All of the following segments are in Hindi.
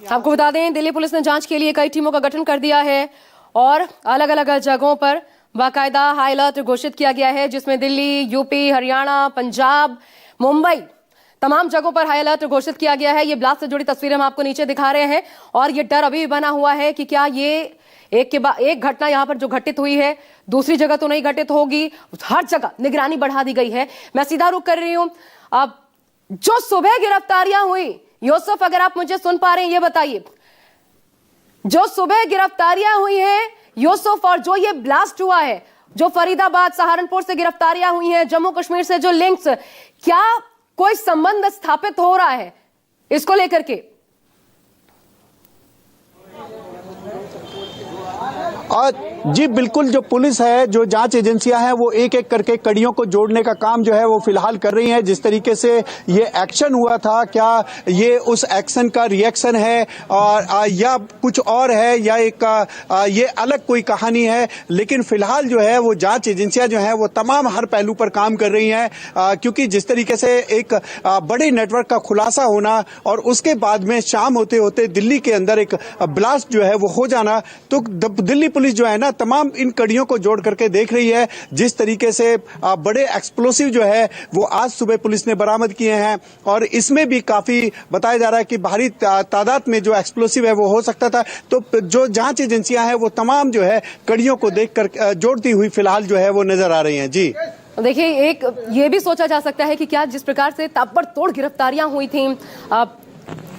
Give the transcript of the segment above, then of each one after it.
आपको बता दें, दिल्ली पुलिस ने जांच के लिए कई टीमों का गठन कर दिया है और अलग अलग जगहों पर बाकायदा हाई अलर्ट घोषित किया गया है, जिसमें दिल्ली, यूपी, हरियाणा, पंजाब, मुंबई, तमाम जगहों पर हाई अलर्ट घोषित किया गया है। ये ब्लास्ट से जुड़ी तस्वीरें हम आपको नीचे दिखा रहे हैं और ये डर अभी भी बना हुआ है कि क्या ये एक के बाद एक घटना यहां पर जो घटित हुई है दूसरी जगह तो नहीं घटित होगी। हर जगह निगरानी बढ़ा दी गई है। मैं सीधा रुख कर रही हूं। अब जो सुबह गिरफ्तारियां हुई, यूसुफ अगर आप मुझे सुन पा रहे हैं ये बताइए, जो सुबह गिरफ्तारियां हुई हैं यूसुफ, और जो ये ब्लास्ट हुआ है, जो फरीदाबाद, सहारनपुर से गिरफ्तारियां हुई हैं, जम्मू कश्मीर से जो लिंक्स, क्या कोई संबंध स्थापित हो रहा है इसको लेकर के? जी बिल्कुल, जो पुलिस है, जो जांच एजेंसियां हैं, वो एक एक करके कड़ियों को जोड़ने का काम जो है वो फिलहाल कर रही हैं। जिस तरीके से ये एक्शन हुआ था, क्या ये उस एक्शन का रिएक्शन है और या कुछ और है, या एक ये अलग कोई कहानी है, लेकिन फिलहाल जो है वो जांच एजेंसियां जो हैं वो तमाम हर पहलू पर काम कर रही हैं, क्योंकि जिस तरीके से एक बड़े नेटवर्क का खुलासा होना और उसके बाद में शाम होते होते दिल्ली के अंदर एक ब्लास्ट जो है वो हो जाना, तो दिल्ली पुलिस जो है ना तमाम इन कड़ियों को जोड़ करके देख रही है। जिस तरीके से बड़े एक्सप्लोसिव जो है वो आज सुबह पुलिस ने बरामद किए हैं और इसमें भी काफी बताया जा रहा है कि भारी तादाद में जो एक्सप्लोसिव है वो हो सकता था। तो जो जांच एजेंसियां हैं वो तमाम जो है कड़ियों को देखकर जोड़ती हुई फिलहाल जो है वो नजर आ रही हैं। जी देखिए, एक ये भी सोचा जा सकता है कि क्या जिस प्रकार से ताबड़तोड़ गिरफ्तारियां हुई थी,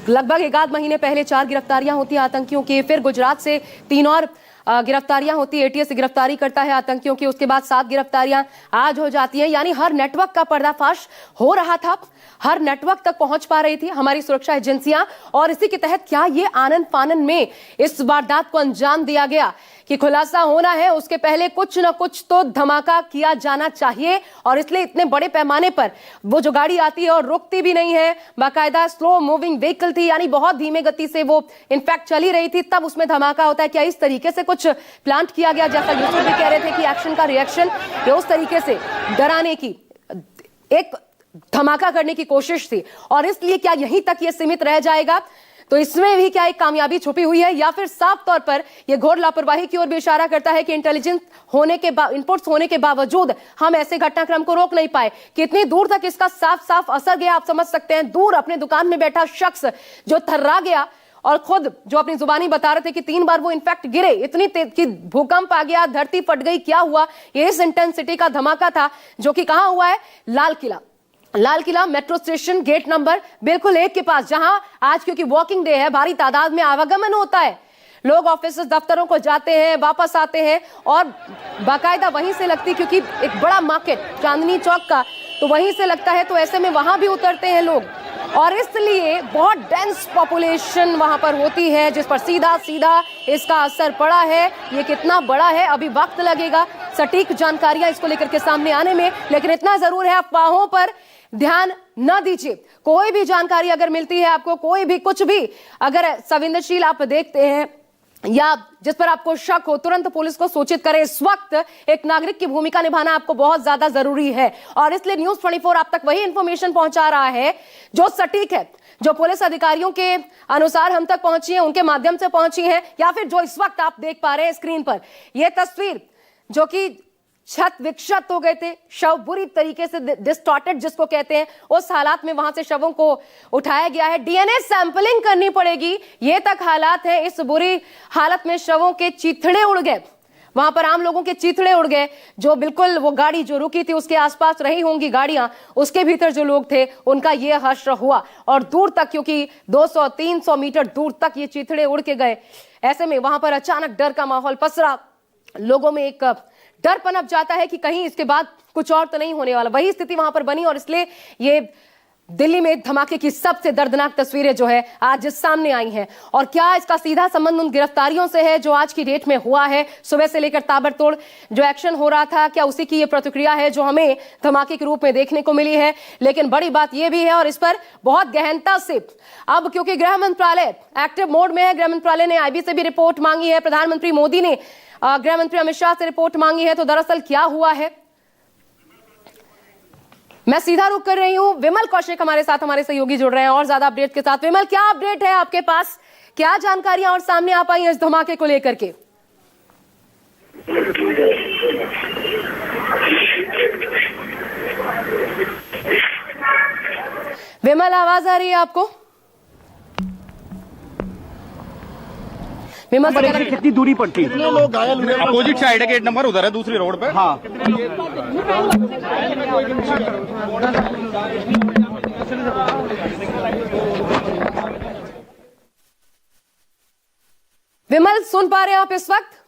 लगभग एक आध महीने पहले 4 गिरफ्तारियां होती आतंकियों की, फिर गुजरात से 3 और गिरफ्तारियां होती, एटीएस गिरफ्तारी करता है आतंकियों की, उसके बाद 7 गिरफ्तारियां आज हो जाती हैं। यानी हर नेटवर्क का पर्दाफाश हो रहा था, हर नेटवर्क तक पहुंच पा रही थी हमारी सुरक्षा एजेंसियां। और इसी के तहत क्या ये आनन फानन में इस वारदात को अंजाम दिया गया कि खुलासा होना है, उसके पहले कुछ न कुछ तो धमाका किया जाना चाहिए। और इसलिए इतने बड़े पैमाने पर वो जो गाड़ी आती है और रुकती भी नहीं है, बाकायदा स्लो मूविंग व्हीकल थी, यानी बहुत धीमे गति से वो इनफैक्ट चली रही थी, तब उसमें धमाका होता है। क्या इस तरीके से कुछ प्लांट किया गया, जैसा यूसुफ भी कह रहे थे कि एक्शन का रिएक्शन, या उस तरीके से डराने की, एक धमाका करने की कोशिश थी? और इसलिए क्या यहीं तक ये सीमित रह जाएगा? तो इसमें भी क्या एक कामयाबी छुपी हुई है, या फिर साफ तौर पर यह घोर लापरवाही की ओर भी इशारा करता है कि इंटेलिजेंस होने के इनपुट्स होने के बावजूद हम ऐसे घटनाक्रम को रोक नहीं पाए? कितनी दूर तक इसका साफ साफ असर गया आप समझ सकते हैं। दूर अपने दुकान में बैठा शख्स जो थर्रा गया और खुद जो अपनी जुबानी बता रहे थे कि 3 बार वो इनफैक्ट गिरे, इतनी तेज कि भूकंप आ गया, धरती फट गई, क्या हुआ? ये इस इंटेंसिटी का धमाका था जो कि कहां हुआ है? Lal Qila metro station gate number बिल्कुल 1 के पास, जहां आज क्योंकि वॉकिंग डे है, भारी तादाद में आवागमन होता है, लोग ऑफिस दफ्तरों को जाते हैं, वापस आते हैं, और बाकायदा वहीं से लगती, क्योंकि एक बड़ा मार्केट चांदनी चौक का, तो वहीं से लगता है, तो ऐसे में वहां भी उतरते हैं लोग, और इसलिए बहुत डेंस पॉपुलेशन वहां पर होती है, जिस पर सीधा सीधा इसका असर पड़ा है। ये कितना बड़ा है अभी वक्त लगेगा सटीक जानकारियां इसको लेकर के सामने आने में, लेकिन इतना जरूर है, अफवाहों पर ध्यान न दीजिए। कोई भी जानकारी अगर मिलती है आपको, कोई भी कुछ भी अगर संवेदनशील आप देखते हैं या जिस पर आपको शक हो, तुरंत पुलिस को सूचित करें। इस वक्त एक नागरिक की भूमिका निभाना आपको बहुत ज्यादा जरूरी है, और इसलिए न्यूज़ 24 आप तक वही इंफॉर्मेशन पहुंचा रहा है जो सटीक है, जो पुलिस अधिकारियों के अनुसार हम तक पहुंची है, उनके माध्यम से पहुंची है, या फिर जो इस वक्त आप देख पा रहे हैं स्क्रीन पर यह तस्वीर, जो कि छत विक्षत हो गए थे, शव बुरी तरीके से डिस्टॉर्टेड जिसको कहते हैं, उस हालात में वहां से शवों को उठाया गया है। डीएनए सैंपलिंग करनी पड़ेगी, ये तक हालात है। इस बुरी हालत में शवों के चीथड़े उड़ गए, वहां पर आम लोगों के चीथड़े उड़ गए, जो बिल्कुल वो गाड़ी जो रुकी थी उसके आसपास रही होंगी गाड़ियां, उसके भीतर जो लोग थे उनका ये हश्र हुआ, और दूर तक, क्योंकि 200-300 मीटर दूर तक ये चीथड़े उड़ के गए। ऐसे में वहां पर अचानक डर का माहौल पसरा, लोगों में एक डर पनप जाता है कि कहीं इसके बाद कुछ और तो नहीं होने वाला। वही स्थिति वहां पर बनी, और इसलिए ये दिल्ली में धमाके की सबसे दर्दनाक तस्वीरें जो है आज सामने आई हैं। और क्या इसका सीधा संबंध उन गिरफ्तारियों से है जो आज की डेट में हुआ है? सुबह से लेकर ताबड़तोड़ जो एक्शन हो रहा था, क्या उसी की ये प्रतिक्रिया है जो हमें धमाके के रूप में देखने को मिली है? लेकिन बड़ी बात यह भी है, और इस पर बहुत गहनता से अब, क्योंकि गृह मंत्रालय एक्टिव मोड में है, गृह मंत्रालय ने आईबी से भी रिपोर्ट मांगी है, प्रधानमंत्री मोदी ने गृह मंत्री अमित शाह से रिपोर्ट मांगी है, तो दरअसल क्या हुआ है मैं सीधा रुख कर रही हूं, विमल कौशिक हमारे साथ, हमारे सहयोगी जुड़ रहे हैं और ज्यादा अपडेट के साथ। विमल, क्या अपडेट है आपके पास, क्या जानकारियां और सामने आ पाई इस धमाके को लेकर के? विमल, आवाज आ रही है आपको? विमल से कितनी दूरी पर थी? लोग घायल हुए, अपोजिट साइड है, गेट नंबर उधर है, दूसरी रोड पे। हाँ, विमल, सुन पा रहे हैं आप इस वक्त?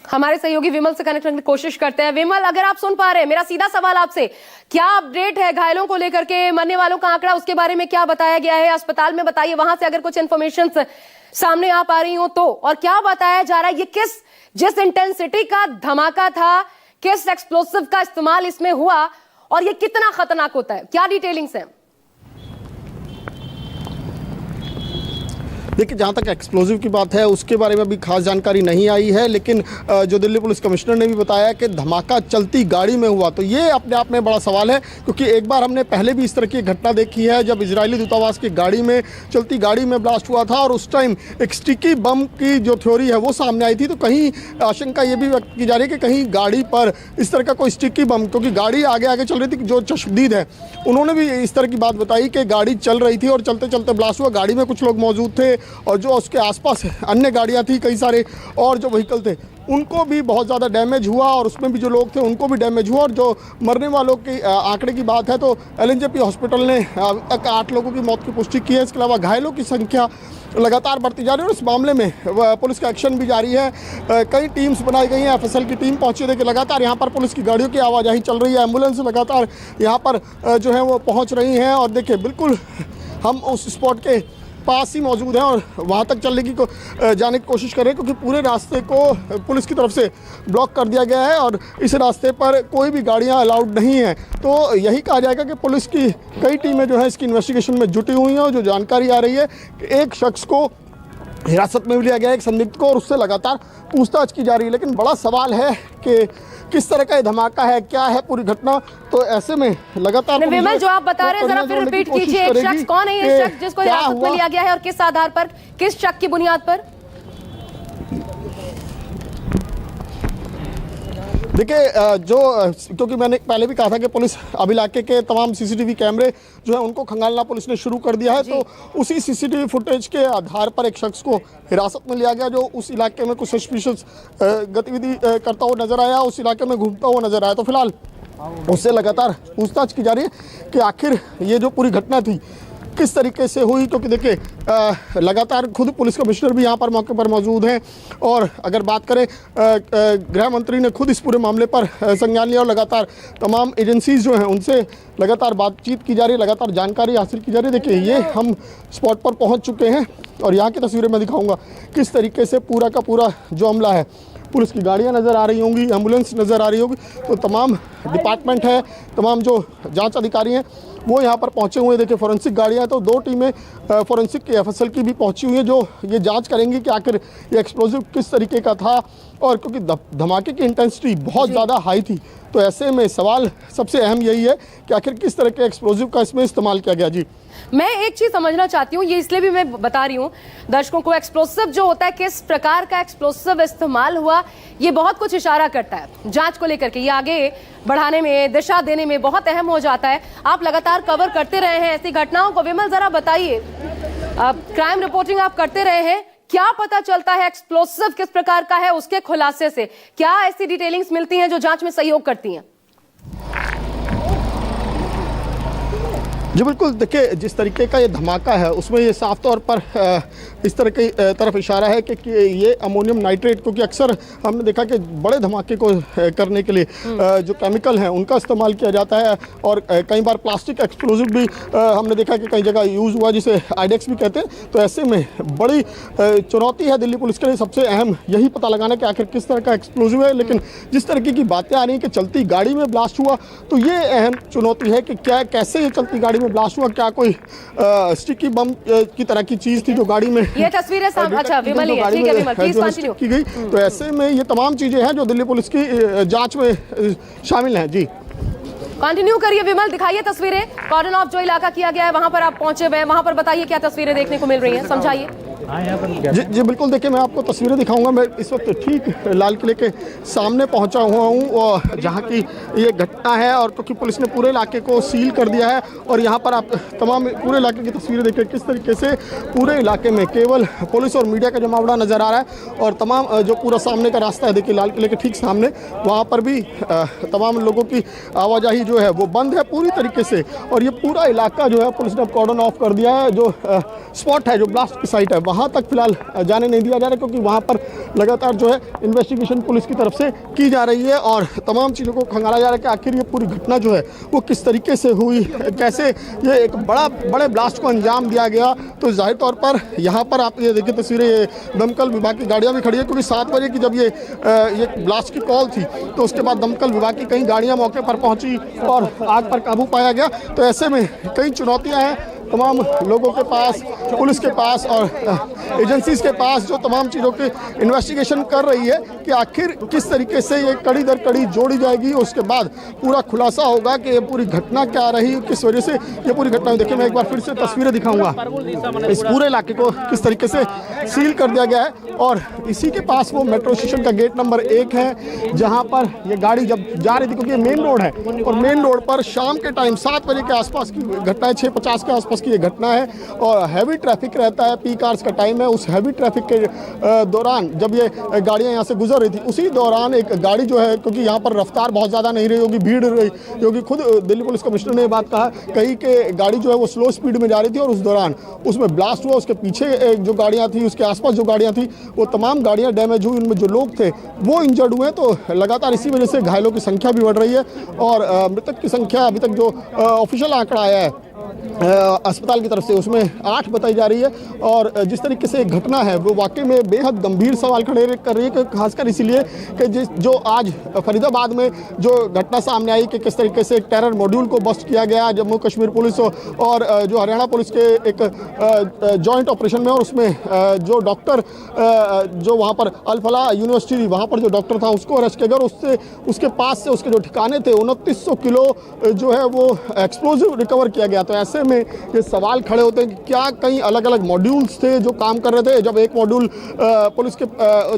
हमारे सहयोगी विमल से कनेक्ट करने की कोशिश करते हैं। विमल, अगर आप सुन पा रहे हैं, मेरा सीधा सवाल आपसे, क्या अपडेट है घायलों को लेकर के, मरने वालों का आंकड़ा, उसके बारे में क्या बताया गया है? अस्पताल में बताइए, वहां से अगर कुछ इंफॉर्मेशन सामने आ पा रही हो तो। और क्या बताया जा रहा है, ये जिस इंटेंसिटी का धमाका था, किस एक्सप्लोसिव का इस्तेमाल इसमें हुआ और ये कितना खतरनाक होता है, क्या डिटेलिंग्स है? देखिए, जहाँ तक एक्सप्लोजिव की बात है उसके बारे में अभी खास जानकारी नहीं आई है, लेकिन जो दिल्ली पुलिस कमिश्नर ने भी बताया कि धमाका चलती गाड़ी में हुआ, तो ये अपने आप में बड़ा सवाल है, क्योंकि एक बार हमने पहले भी इस तरह की घटना देखी है जब इजरायली दूतावास की गाड़ी में, चलती गाड़ी में ब्लास्ट हुआ था और उस टाइम एक स्टिकी बम की जो थ्योरी है वो सामने आई थी। तो कहीं आशंका ये भी व्यक्त की जा रही है कि कहीं गाड़ी पर इस तरह का कोई स्टिकी बम, क्योंकि गाड़ी आगे आगे चल रही थी, जो चश्मदीद है उन्होंने भी इस तरह की बात बताई कि गाड़ी चल रही थी और चलते चलते ब्लास्ट हुआ। गाड़ी में कुछ लोग मौजूद थे और जो उसके आसपास अन्य गाड़ियां थी कई सारे और जो व्हीकल थे उनको भी बहुत ज़्यादा डैमेज हुआ और उसमें भी जो लोग थे उनको भी डैमेज हुआ। और जो मरने वालों की आंकड़े की बात है तो एलएनजेपी हॉस्पिटल ने 8 लोगों की मौत की पुष्टि की है। इसके अलावा घायलों की संख्या लगातार बढ़ती जा रही है और इस मामले में पुलिस का एक्शन भी जारी है। कई टीम्स बनाई गई हैं, एफएसएल की टीम पहुंची, देखिए लगातार यहाँ पर पुलिस की गाड़ियों की आवाजाही चल रही है, एम्बुलेंस लगातार यहाँ पर जो है वो पहुँच रही हैं। और देखिए, बिल्कुल हम उस स्पॉट के पास ही मौजूद हैं और वहाँ तक चलने की जाने की कोशिश कर रहे हैं, क्योंकि पूरे रास्ते को पुलिस की तरफ से ब्लॉक कर दिया गया है और इस रास्ते पर कोई भी गाड़ियाँ अलाउड नहीं हैं। तो यही कहा जाएगा कि पुलिस की कई टीमें जो है इसकी इन्वेस्टिगेशन में जुटी हुई हैं और जो जानकारी आ रही है कि एक शख्स को हिरासत में लिया गया, एक संदिग्ध को, और उससे लगातार पूछताछ की जा रही है। लेकिन बड़ा सवाल है कि किस तरह का ये धमाका है, क्या है पूरी घटना। तो ऐसे में लगातार विमल, जो आप बता रहे हैं जरा फिर रिपीट कीजिए, एक शख्स कौन है ये शख्स जिसको हिरासत में लिया गया है और किस आधार पर, किस शक की बुनियाद पर? देखिए, क्योंकि मैंने पहले भी कहा था कि पुलिस अब इलाके के तमाम सीसीटीवी कैमरे जो है उनको खंगालना पुलिस ने शुरू कर दिया है। तो उसी सीसीटीवी फुटेज के आधार पर एक शख्स को हिरासत में लिया गया जो उस इलाके में कुछ सस्पिशियस गतिविधि करता हुआ नजर आया, उस इलाके में घूमता हुआ नजर आया। तो फिलहाल उससे लगातार पूछताछ की जा रही है कि आखिर ये जो पूरी घटना थी किस तरीके से हुई, क्योंकि देखिए लगातार खुद पुलिस कमिश्नर भी यहाँ पर मौके पर मौजूद हैं। और अगर बात करें, गृह मंत्री ने खुद इस पूरे मामले पर संज्ञान लिया और लगातार तमाम एजेंसीज जो हैं उनसे लगातार बातचीत की जा रही है, लगातार जानकारी हासिल की जा रही है। देखिए, ये हम स्पॉट पर पहुँच चुके हैं और यहाँ की तस्वीरें मैं दिखाऊँगा किस तरीके से पूरा का पूरा जो हमला है। पुलिस की गाड़ियाँ नज़र आ रही होंगी, एम्बुलेंस नज़र आ रही होगी, तो तमाम डिपार्टमेंट है, तमाम जो जांच अधिकारी हैं वो यहाँ पर पहुँचे हुए हैं। देखिए, फॉरेंसिक गाड़ियाँ हैं, तो 2 टीमें फॉरेंसिक की एफएसएल की भी पहुँची हुई हैं जो ये जांच करेंगी कि आखिर ये एक्सप्लोजिव किस तरीके का था। और क्योंकि धमाके की इंटेंसिटी बहुत ज़्यादा हाई थी, तो ऐसे में सवाल सबसे अहम यही है कि आखिर किस तरह के एक्सप्लोजिव का इसमें इस्तेमाल किया गया। जी, मैं एक चीज समझना चाहती हूँ, ये इसलिए भी मैं बता रही हूँ दर्शकों को, एक्सप्लोसिव जो होता है, किस प्रकार का एक्सप्लोसिव इस्तेमाल हुआ, ये बहुत कुछ इशारा करता है जांच को लेकर के। ये आगे बढ़ाने में, दिशा देने में बहुत अहम हो जाता है। आप लगातार कवर करते रहे हैं ऐसी घटनाओं को। विमल, जरा बताइए, क्राइम रिपोर्टिंग आप करते रहे हैं, क्या पता चलता है एक्सप्लोसिव किस प्रकार का है, उसके खुलासे से क्या ऐसी डिटेलिंग्स मिलती हैं जो जांच में सहयोग करती हैं? जी बिल्कुल, देखिए, जिस तरीके का ये धमाका है उसमें ये साफ तौर पर इस तरह की तरफ इशारा है कि ये अमोनियम नाइट्रेट, क्योंकि अक्सर हमने देखा कि बड़े धमाके को करने के लिए जो केमिकल हैं उनका इस्तेमाल किया जाता है। और कई बार प्लास्टिक एक्सप्लोजिव भी हमने देखा कि कई जगह यूज़ हुआ, जिसे आइडेक्स भी कहते हैं। तो ऐसे में बड़ी चुनौती है दिल्ली पुलिस के लिए, सबसे अहम यही पता लगाना कि आखिर किस तरह का एक्सप्लोजिव है। लेकिन जिस तरीके की बातें आ रही हैं कि चलती गाड़ी में ब्लास्ट हुआ, तो ये अहम चुनौती है कि क्या, कैसे ये चलती गाड़ी में ब्लास्ट हुआ, क्या कोई स्टिकी बम की तरह की चीज़ थी जो गाड़ी में ये तस्वीरें अच्छा विमल ही है, ठीक है विमल प्लीज कंटिन्यू की गई। तो ऐसे में ये तमाम चीजें हैं जो दिल्ली पुलिस की जांच में शामिल हैं। जी कंटिन्यू करिए विमल, दिखाइए तस्वीरें। कॉर्डन ऑफ जो इलाका किया गया है वहां पर आप पहुंचे हुए हैं, वहां पर बताइए क्या तस्वीरें देखने को मिल रही हैं, समझाइए। जी बिल्कुल, देखिए मैं आपको तस्वीरें दिखाऊंगा। मैं इस वक्त ठीक लाल किले के सामने पहुंचा हुआ हूं और जहां की ये घटना है, और क्योंकि पुलिस ने पूरे इलाके को सील कर दिया है और यहां पर आप तमाम पूरे इलाके की तस्वीरें देखिए किस तरीके से पूरे इलाके में केवल पुलिस और मीडिया का जमावड़ा नज़र आ रहा है। और तमाम जो पूरा सामने का रास्ता है देखिए लाल किले के ठीक सामने, वहाँ पर भी तमाम लोगों की आवाजाही जो है वो बंद है पूरी तरीके से। और ये पूरा इलाका जो है पुलिस ने कॉर्डन ऑफ कर दिया है। जो स्पॉट है, जो ब्लास्ट की साइट है, वहाँ तक फिलहाल जाने नहीं दिया जा रहा, क्योंकि वहाँ पर लगातार जो है इन्वेस्टिगेशन पुलिस की तरफ से की जा रही है और तमाम चीज़ों को खंगाला जा रहा है कि आखिर ये पूरी घटना जो है वो किस तरीके से हुई, कैसे ये एक बड़े ब्लास्ट को अंजाम दिया गया। तो जाहिर तौर पर यहाँ पर आप ये देखिए तस्वीरें, ये दमकल विभाग की गाड़ियाँ भी खड़ी है, क्योंकि 7 बजे की जब ये ब्लास्ट की कॉल थी तो उसके बाद दमकल विभाग की कई गाड़ियाँ मौके पर पहुँची और आग पर काबू पाया गया। तो ऐसे में कई चुनौतियाँ हैं तमाम लोगों के पास, पुलिस के पास और एजेंसीज के पास, जो तमाम चीज़ों की इन्वेस्टिगेशन कर रही है कि आखिर किस तरीके से ये कड़ी दर कड़ी जोड़ी जाएगी। उसके बाद पूरा खुलासा होगा कि ये पूरी घटना क्या रही, किस वजह से ये पूरी घटना हुई। देखिए मैं एक बार फिर से तस्वीरें दिखाऊंगा। इस पूरे इलाके को किस तरीके से सील कर दिया गया है और इसी के पास वो मेट्रो स्टेशन का गेट नंबर 1 है, जहाँ पर ये गाड़ी जब जा रही थी, क्योंकि ये मेन रोड है और मेन रोड पर शाम के टाइम 7 बजे के आसपास की घटना है, 6:50 के आसपास की ये घटना है और हैवी ट्रैफिक रहता है, पीक आवर्स का टाइम है। उस हैवी ट्रैफिक के दौरान जब ये गाड़ियां यहाँ से गुजर रही थी, उसी दौरान एक गाड़ी जो है, क्योंकि यहाँ पर रफ्तार बहुत ज़्यादा नहीं रही होगी, भीड़ रही होगी, खुद दिल्ली पुलिस कमिश्नर ने ये बात कही कि गाड़ी जो है वो स्लो स्पीड में जा रही थी और उस दौरान उसमें ब्लास्ट हुआ। उसके पीछे जो गाड़ियाँ थी, उसके आसपास जो गाड़ियाँ थी, वो तमाम गाड़ियाँ डैमेज हुई, उनमें जो लोग थे वो इंजर्ड हुए। तो लगातार इसी वजह से घायलों की संख्या भी बढ़ रही है और मृतक की संख्या अभी तक जो ऑफिशियल आंकड़ा आया है अस्पताल की तरफ से, उसमें 8 बताई जा रही है। और जिस तरीके से घटना है वो वाकई में बेहद गंभीर सवाल खड़े कर रही है, खासकर इसीलिए कि जो आज फरीदाबाद में जो घटना सामने आई कि किस तरीके से एक टेरर मॉड्यूल को बस्ट किया गया जम्मू कश्मीर पुलिस और जो हरियाणा पुलिस के एक जॉइंट ऑपरेशन में, और उसमें जो डॉक्टर जो वहाँ पर अल फलाह यूनिवर्सिटी वहाँ पर जो डॉक्टर था उसको अरेस्ट किया गया और उससे उसके पास से उसके जो ठिकाने थे 2900 किलो जो है वो एक्सप्लोजिव रिकवर किया गया। तो ऐसे में ये सवाल खड़े होते हैं कि क्या कई अलग अलग मॉड्यूल्स थे जो काम कर रहे थे। जब एक मॉड्यूल पुलिस के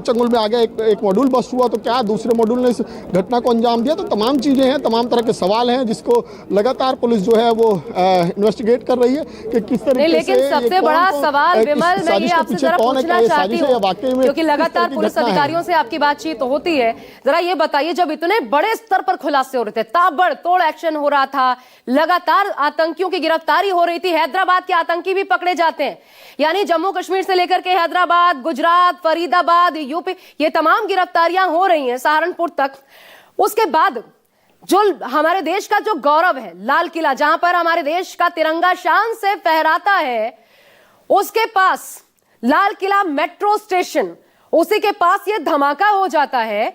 चंगुल में आ गया, एक मॉड्यूल बस्ट हुआ, तो क्या दूसरे मॉड्यूल ने इस घटना को अंजाम दिया। तो तमाम चीज़ें हैं, तमाम तरह के सवाल हैं जिसको लगातार पुलिस जो है वो इन्वेस्टिगेट कर रही है कि किस तरीके से। लेकिन सबसे बड़ा सवाल विमल, मैं ये आपसे जरा पूछना चाहती हूँ, क्योंकि लगातार पुलिस अधिकारियों से आपकी बातचीत होती है, जरा ये बताइए, जब इतने बड़े स्तर पर खुलासे हो रहे थे, ताबड़तोड़ एक्शन हो रहा था, लगातार आतंकियों की गिरफ्तारी हो रही थी, हैदराबाद के आतंकी भी पकड़े जाते हैं, यानी जम्मू कश्मीर से लेकर के हैदराबाद, गुजरात, फरीदाबाद, यूपी, ये तमाम गिरफ्तारियां हो रही हैं सहारनपुर तक। उसके बाद जो हमारे देश का जो गौरव है, लाल किला, जहां पर हमारे देश का तिरंगा शान से फहराता है, उसके पास लाल किला मेट्रो स्टेशन, उसी के पास ये धमाका हो जाता है।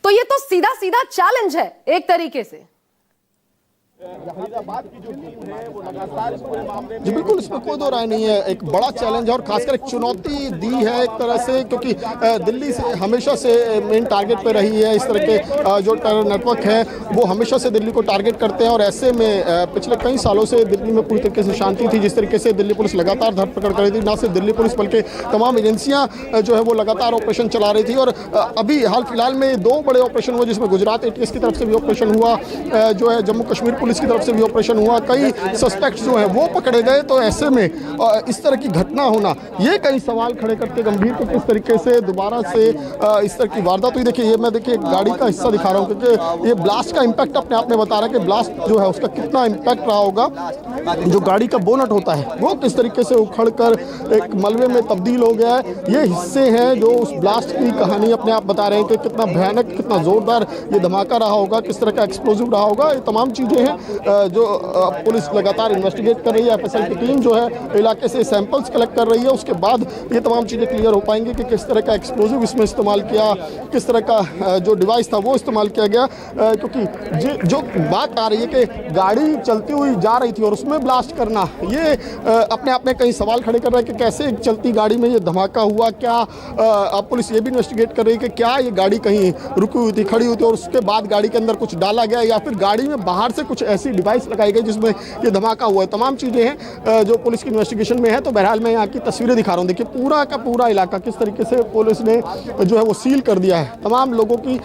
तो ये तो सीधा सीधा चैलेंज है एक तरीके से। जी बिल्कुल, इसमें कोई दो राय नहीं है, एक बड़ा चैलेंज है और खासकर एक चुनौती दी है एक तरह से, क्योंकि दिल्ली से हमेशा से मेन टारगेट पे रही है। इस तरह के जो टेरर नेटवर्क है वो हमेशा से दिल्ली को टारगेट करते हैं और ऐसे में पिछले कई सालों से दिल्ली में पूरी तरीके से शांति थी। जिस तरीके से दिल्ली पुलिस लगातार धरपकड़ कर रही थी, ना सिर्फ दिल्ली पुलिस बल्कि तमाम एजेंसियाँ जो है वो लगातार ऑपरेशन चला रही थी। और अभी हाल फिलहाल में 2 बड़े ऑपरेशन हुए, जिसमें गुजरात ATS की तरफ से भी ऑपरेशन हुआ, जो है जम्मू कश्मीर पुलिस की तरफ से भी ऑपरेशन हुआ, कई सस्पेक्ट्स जो है वो पकड़े गए। तो ऐसे में इस तरह की घटना होना, ये कई सवाल खड़े करते गंभीर कि किस तरीके से दोबारा से इस तरह की वारदात हुई। देखिए, ये मैं देखिए गाड़ी का हिस्सा दिखा रहा हूँ, क्योंकि ये ब्लास्ट का इम्पैक्ट अपने आप में बता रहा है कि ब्लास्ट जो है उसका कितना इम्पैक्ट रहा होगा। जो गाड़ी का बोनट होता है वो किस तरीके से उखड़ कर एक मलबे में तब्दील हो गया है। ये हिस्से हैं जो उस ब्लास्ट की कहानी अपने आप बता रहे हैं कि कितना भयानक, कितना जोरदार ये धमाका रहा होगा, किस तरह का एक्सप्लोजिव रहा होगा। ये तमाम चीज़ें हैं जो पुलिस लगातार इन्वेस्टिगेट कर रही है। एफएसएल की टीम जो है इलाके से सैंपल्स कलेक्ट कर रही है। उसके बाद ये तमाम चीज़ें क्लियर हो पाएंगी कि किस तरह का एक्सप्लोजिव इसमें इस्तेमाल किया, किस तरह का जो डिवाइस था वो इस्तेमाल किया गया। क्योंकि जो बात आ रही है कि गाड़ी चलती हुई जा रही थी और उसमें ब्लास्ट करना, ये अपने आप में कई सवाल खड़े कर रहा है कि कैसे एक चलती गाड़ी में ये धमाका हुआ। क्या अब पुलिस ये भी इन्वेस्टिगेट कर रही है कि क्या ये गाड़ी कहीं रुकी हुई थी, खड़ी हुई थी और उसके बाद गाड़ी के अंदर कुछ डाला गया, या फिर गाड़ी में बाहर से कुछ ऐसी डिवाइस लगाई गई जिसमें ये धमाका हुआ है। तमाम चीज़ें हैं जो पुलिस की इन्वेस्टिगेशन में है। तो बहरहाल मैं यहाँ की तस्वीरें दिखा रहा हूँ। देखिए पूरा का पूरा इलाका किस तरीके से पुलिस ने जो है वो सील कर दिया है। तमाम लोगों की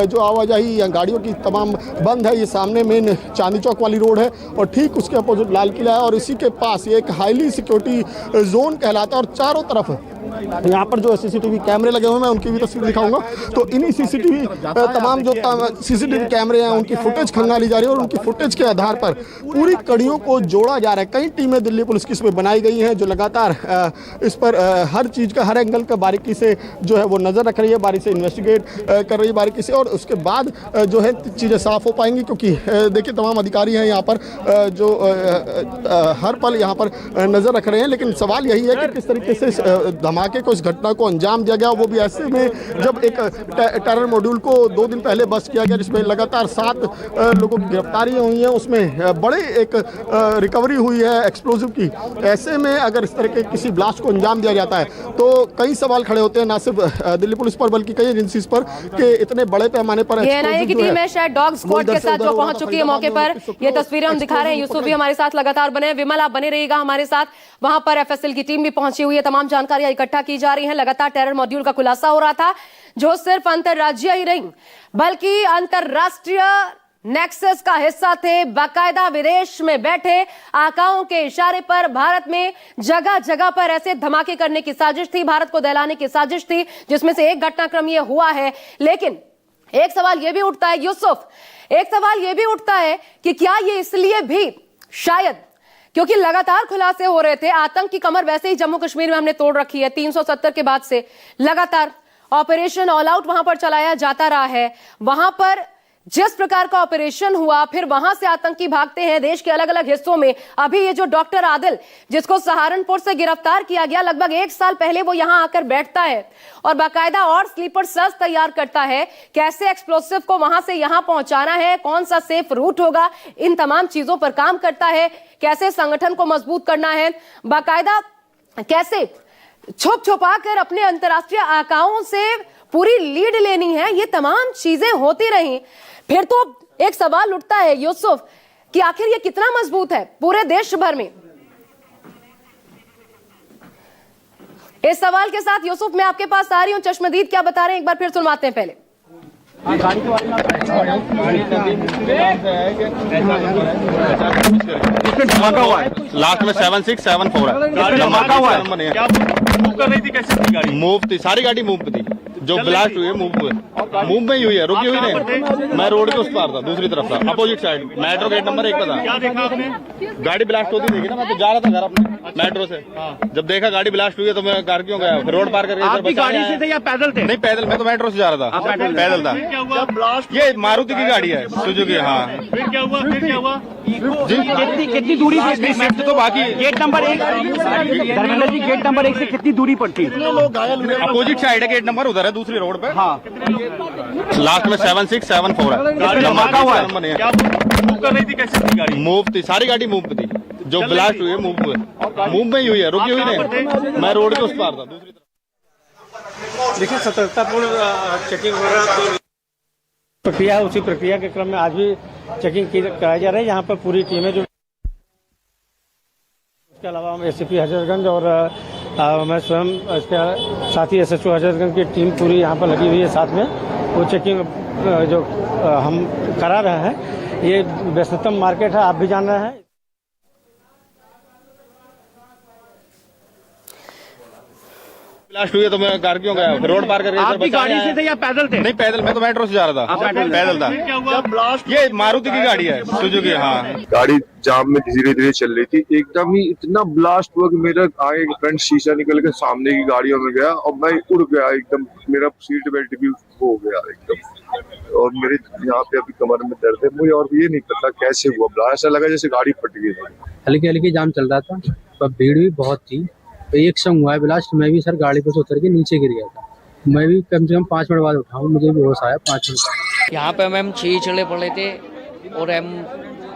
जो आवाजाही या गाड़ियों की तमाम बंद है। ये सामने मेन चांदनी चौक वाली रोड है और ठीक उसके अपोजिट लाल किला है और इसी के पास ये एक हाईली सिक्योरिटी जोन कहलाता है। और चारों तरफ यहाँ पर जो सीसीटीवी कैमरे लगे हुए हैं, मैं उनकी भी तस्वीर दिखाऊंगा। तो इन्हीं सीसीटीवी तमाम जो सीसीटीवी कैमरे हैं उनकी फुटेज खंगाली जा रही है और उनकी फुटेज के आधार पर पूरी कड़ियों को जोड़ा जा रहा है। कई टीमें दिल्ली पुलिस की इसमें बनाई गई हैं जो लगातार इस पर हर चीज़ का, हर एंगल का बारीकी से जो है वो नज़र रख रही है, बारीकी से इन्वेस्टिगेट कर रही है बारीकी से। और उसके बाद जो है चीज़ें साफ हो पाएंगी। क्योंकि देखिए तमाम अधिकारी हैं यहाँ पर जो हर पल यहाँ पर नज़र रख रहे हैं। लेकिन सवाल यही है कि किस तरीके से धमाके को, इस घटना को अंजाम दिया गया, वो भी ऐसे में जब एक टेरर मॉड्यूल को 2 दिन पहले बस्ट किया गया जिसमें लगातार 7 लोगों की गिरफ्तारियां हुई हैं, उसमें बड़े एक रिकवरी हुई है एक्सप्लोजिव की। ऐसे में अगर इस तरह के किसी ब्लास्ट को अंजाम दिया जाता है तो कई सवाल खड़े होते हैं, ना सिर्फ दिल्ली पुलिस पर बल्कि कई एजेंसीज पर, कि इतने बड़े पैमाने पर एनआईए की टीम है शायद डॉग स्क्वाड के साथ जो पहुंच चुकी है मौके पर। ये तस्वीरें हम दिखा रहे हैं। यूसुफ भी हमारे साथ लगातार बने हैं। विमल आप बने रहिएगा हमारे साथ। वहां पर एफएसएल की टीम भी पहुंची हुई है। तमाम जानकारियां इकट्ठा की जा रही हैं। लगातार टेरर मॉड्यूल का खुलासा हो रहा था जो सिर्फ अंतरराज्यीय ही नहीं बल्कि अंतरराष्ट्रीय नेक्सस का हिस्सा थे। बाकायदा विदेश में बैठे आकाओं के इशारे पर भारत में जगह जगह पर ऐसे धमाके करने की साजिश थी, भारत को दहलाने की साजिश थी, जिसमें से एक घटनाक्रम यह हुआ है। लेकिन एक सवाल यह भी उठता है यूसुफ, एक सवाल यह भी उठता है कि क्या यह इसलिए भी शायद क्योंकि लगातार खुलासे हो रहे थे, आतंक की कमर वैसे ही जम्मू कश्मीर में हमने तोड़ रखी है 370 के बाद से, लगातार ऑपरेशन ऑल आउट वहां पर चलाया जाता रहा है। वहां पर जिस प्रकार का ऑपरेशन हुआ, फिर वहां से आतंकी भागते हैं देश के अलग अलग हिस्सों में। अभी ये जो डॉक्टर आदिल जिसको सहारनपुर से गिरफ्तार किया गया, लगभग 1 साल पहले वो यहां आकर बैठता है और बाकायदा और स्लीपर सेल्स तैयार करता है, कैसे एक्सप्लोसिव को वहां से यहां पहुंचाना है, कौन सा सेफ रूट होगा, इन तमाम चीजों पर काम करता है, कैसे संगठन को मजबूत करना है, बाकायदा कैसे छुप छुपा कर अपने अंतरराष्ट्रीय आकाओं से पूरी लीड लेनी है। ये तमाम चीजें होती रही। फिर तो एक सवाल उठता है यूसुफ कि आखिर ये कितना मजबूत है पूरे देश भर में। इस सवाल के साथ यूसुफ मैं आपके पास आ रही हूं। चश्मदीद क्या बता रहे हैं एक बार फिर सुनवाते हैं पहले। गाड़ी के बारे में धमाका हुआ है, लास्ट में 7674 है, धमाका हुआ है। क्या मूव कर रही थी, कैसे थी गाड़ी? मूव थी, सारी गाड़ी मूव थी, जो ब्लास्ट हुई है मूव हुए, मूव में ही हुई है, रुकी हुई नहीं। मैं रोड के उस पार था, दूसरी तरफ था, opposite side, metro gate number 1 पे क्या देखा आपने? था। गाड़ी ब्लास्ट होती देखी ना, मैं तो जा रहा था घर अपने मेट्रो से। जब देखा गाड़ी ब्लास्ट हुई है तो मैं घर क्यों गया, फिर रोड पार करके आप भी गाड़ी से थे या पैदल थे? नहीं पैदल, मैं तो मेट्रो से जा रहा था, पैदल था। क्या हुआ? ब्लास्ट। ये मारुति की गाड़ी है, सुजुकी। हाँ फिर क्या हुआ? फिर क्या हुआ? जी कितनी दूरी इतनी शिफ्ट तो बाकी gate number 1 Dharmendra ji, gate number 1 से कितनी दूरी पर थी? अपोजिट साइड है, गेट नंबर उधर है दूसरी रोड पे। हाँ, लास्ट में 7674 है, धमाका हुआ है। क्या मूव कर रही थी, कैसे थी गाड़ी? मूव थी, सारी गाड़ी मूव थी, जो ब्लास्ट हुई है मूव हुए, मूव में ही हुई है, रुकी हुई नहीं। मैं रोड के उस पार था, दूसरी तरफ। देखिए सतर्कतापूर्ण चेकिंग हो रहा है, प्रक्रिया है, उसी प्रक्रिया के क्रम में आज भी चेकिंग कराई जा रही है। यहाँ पर पूरी टीमें जो, इसके अलावा हम एसीपी हजरतगंज और मैं स्वयं इसके साथ ही एसएचओ हजरतगंज की टीम पूरी यहाँ पर लगी हुई है साथ में। वो चेकिंग जो हम करा रहे हैं, ये व्यस्ततम मार्केट है, आप भी जान रहे हैं। ब्लास्ट हुई है तो मैं घर क्यों गया, फिर रोड पार करके आप भी गाड़ी से थे या पैदल थे? नहीं पैदल, मैं तो मेट्रो से जा रहा था, पैदल था। फिर क्या हुआ? ब्लास्ट। ये मारुति की गाड़ी है, सुजुकी। हाँ गाड़ी जाम में धीरे धीरे चल रही थी, एकदम ही इतना ब्लास्ट हुआ कि मेरा आगे फ्रंट शीशा निकल के सामने की गाड़ियों में गया और मैं उड़ गया एकदम, मेरा सीट बेल्ट भी हो गया एकदम। और मेरे यहाँ पे अभी कमर में दर्द है। मुझे और ये नहीं पता कैसे हुआ ब्लास्ट, ऐसा लगा जैसे गाड़ी फट गई। हल्की हल्की जाम चल रहा था, पर भीड़ भी बहुत थी। तो एक संग हुआ है ब्लास्ट, मैं भी सर गाड़ी पर से उतर के नीचे गिर गया था। मैं भी कम से कम 5 मिनट बाद उठा हूँ, मुझे भी होश आया 5 मिनट। यहाँ पे मैम 6 चले पड़े थे और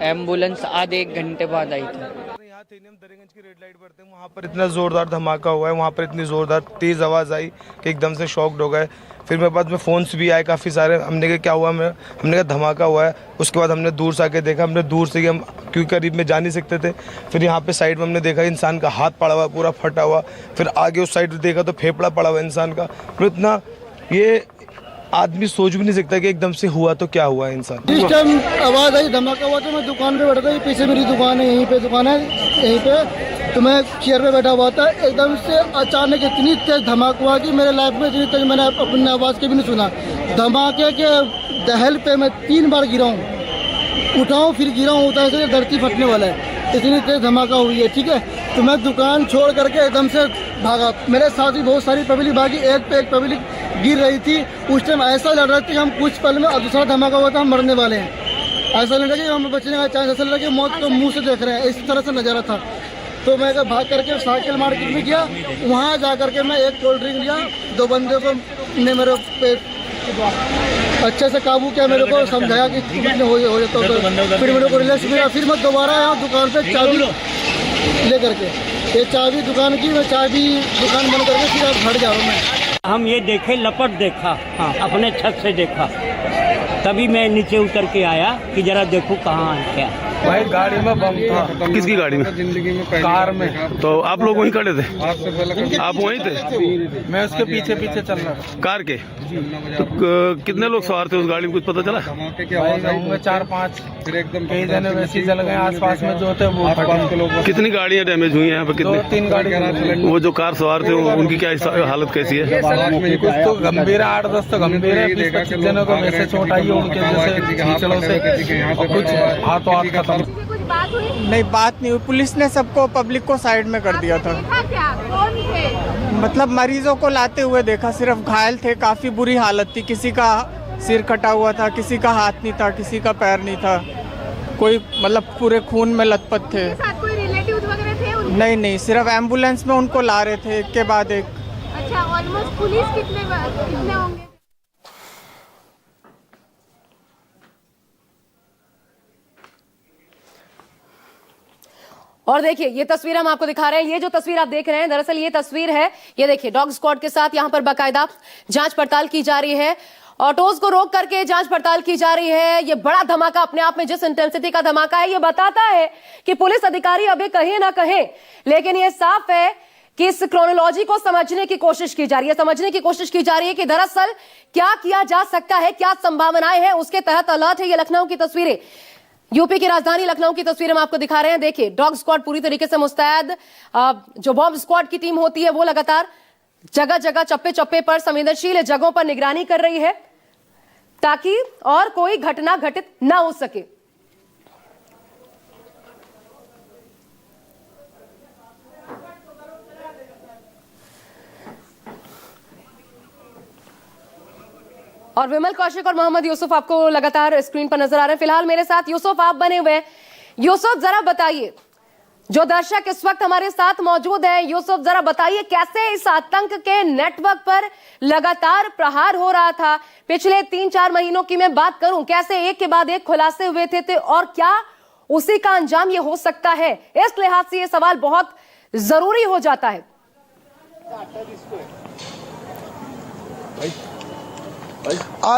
एम्बुलेंस आधे 1 घंटे बाद आई थी। यहाँ थे हम दरेगंज की रेड लाइट पर थे, वहाँ पर इतना जोरदार धमाका हुआ है, वहाँ पर इतनी जोरदार तेज आवाज़ आई कि एकदम से शॉक्ड हो गए। फिर मेरे पास में फ़ोन्स भी आए काफ़ी सारे। हमने कहा क्या हुआ, हमने कहा धमाका हुआ है। उसके बाद हमने दूर से आके देखा, हमने दूर से हम क्योंकि करीब में जा नहीं सकते थे। फिर यहाँ पे साइड में हमने देखा इंसान का हाथ पड़ा हुआ पूरा फटा हुआ। फिर आगे उस साइड देखा तो फेफड़ा पड़ा हुआ इंसान का। तो इतना ये आदमी सोच भी नहीं सकता कि एकदम से हुआ तो क्या हुआ इंसान। जिस टाइम आवाज़ आई धमाका हुआ तो मैं दुकान पे बैठा था, पीछे मेरी दुकान है, यहीं पे दुकान है यहीं पे, तो मैं चेयर पे बैठा हुआ था। एकदम से अचानक इतनी तेज धमाका हुआ कि मेरे लाइफ में इतनी तेज मैंने अपनी आवाज़ के भी नहीं सुना। धमाके के दहल पे मैं 3 बार गिरा हूँ, उठाऊँ फिर गिरा हूँ, उठा से धरती फटने वाला है, इतनी तेज धमाका हुई है। ठीक है, तो मैं दुकान छोड़ करके एकदम से भागा। मेरे साथ भी बहुत सारी पब्लिक भागी, एक पे एक पब्लिक गिर रही थी। उस टाइम ऐसा लग रहा था कि हम कुछ पल में, दूसरा धमाका हुआ था हम मरने वाले हैं। ऐसा लग रहा कि हम बचने का चांस, ऐसा लग रहा कि मौत को मुंह से देख रहे हैं, इस तरह से नज़ारा था। तो मैं भाग करके साइकिल मार्केट में गया, वहाँ जा करके मैं एक कोल्ड ड्रिंक लिया। 2 बंदे को ने मेरे पे अच्छे से काबू किया, मेरे को समझाया कि हो जाता तो फिर मेरे को रिलैक्स मिला। फिर मैं दोबारा यहाँ दुकान पे चाबी ले करके, ये चाबी दुकान की, मैं चाबी दुकान बंद करके फिर आप घर जा रहा हूँ मैं। हम ये देखे, लपट देखा, हाँ अपने छत से देखा, तभी मैं नीचे उतर के आया कि जरा देखूं कहाँ है क्या। भाई गाड़ी में बम था। किसकी गाड़ी में? कार में। तो आप लोग वहीं खड़े थे? आप वहीं थे? मैं उसके पीछे पीछे चल रहा था। कार के? तो कितने लोग सवार थे उस गाड़ी में, कुछ पता चला? होंगे 4-5, कई जने वैसे चल गए आसपास में जो थे वो फटे। कितनी गाड़ियाँ डैमेज हुई हैं यहाँ पे? कितनी? 2-3 गाड़ी। वो जो कार सवार थे उनकी क्या हालत कैसी है? कुछ तो गंभीर है, 8-10 तो गंभीर है, 20-25 जनों को वैसे चोट आई है उनके जैसे खींचड़ों से, और कुछ हाथों हाथ खत्म। नहीं, बात नहीं हुई। पुलिस ने सबको, पब्लिक को साइड में कर दिया था। मतलब मरीजों को लाते हुए देखा, सिर्फ घायल थे, काफी बुरी हालत थी। किसी का सिर कटा हुआ था, किसी का हाथ नहीं था, किसी का पैर नहीं था, कोई मतलब पूरे खून में लथपथ थे। कोई रिलेटिव्स वगैरह थे? नहीं, सिर्फ एम्बुलेंस में उनको ला रहे थे एक के बाद एक। अच्छा, ऑलमोस्ट पुलिस कितने होंगे? और देखिए ये तस्वीर हम आपको दिखा रहे हैं। ये जो तस्वीर आप देख रहे हैं, दरअसल ये तस्वीर है, ये देखिए डॉग स्क्वाड के साथ यहां पर बाकायदा जांच पड़ताल की जा रही है। ऑटोज को रोक करके जांच पड़ताल की जा रही है। ये बड़ा धमाका अपने आप में जिस इंटेंसिटी का धमाका है, ये बताता है कि पुलिस अधिकारी अभी कहीं ना कहीं, लेकिन ये साफ है कि इस क्रोनोलॉजी को समझने की कोशिश की जा रही है, समझने की कोशिश की जा रही है कि दरअसल क्या किया जा सकता है, क्या संभावनाएं हैं, उसके तहत अलर्ट है। ये लखनऊ की तस्वीरें, यूपी की राजधानी लखनऊ की तस्वीर हम आपको दिखा रहे हैं। देखिए डॉग स्क्वाड पूरी तरीके से मुस्तैद, जो बॉम्ब स्क्वाड की टीम होती है वो लगातार जगह जगह, चप्पे चप्पे पर, संवेदनशील जगहों पर निगरानी कर रही है ताकि और कोई घटना घटित ना हो सके। और विमल कौशिक और मोहम्मद यूसुफ आपको लगातार स्क्रीन पर नजर आ रहे हैं। फिलहाल मेरे साथ यूसुफ आप बने हुए हैं। यूसुफ जरा बताइए, जो दर्शक इस वक्त हमारे साथ मौजूद हैं, यूसुफ जरा बताइए कैसे इस आतंक के नेटवर्क पर लगातार प्रहार हो रहा था। पिछले 3-4 महीनों की मैं बात करूं, कैसे एक के बाद एक खुलासे हुए थे और क्या उसी का अंजाम ये हो सकता है, इस लिहाज से ये सवाल बहुत जरूरी हो जाता है।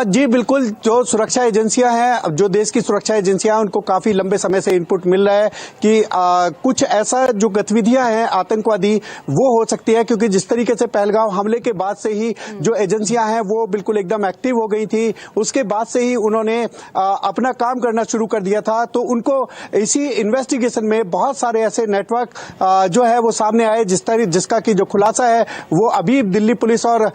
जी बिल्कुल, जो सुरक्षा एजेंसियां हैं, जो देश की सुरक्षा एजेंसियां हैं, उनको काफी लंबे समय से इनपुट मिल रहा है कि कुछ ऐसा जो गतिविधियां हैं आतंकवादी वो हो सकती है, क्योंकि जिस तरीके से पहलगांव हमले के बाद से ही जो एजेंसियां हैं वो बिल्कुल एकदम एक्टिव हो गई थी। उसके बाद से ही उन्होंने अपना काम करना शुरू कर दिया था। तो उनको इसी इन्वेस्टिगेशन में बहुत सारे ऐसे नेटवर्क जो है वो सामने आए, जिसका की जो खुलासा है वो अभी दिल्ली पुलिस और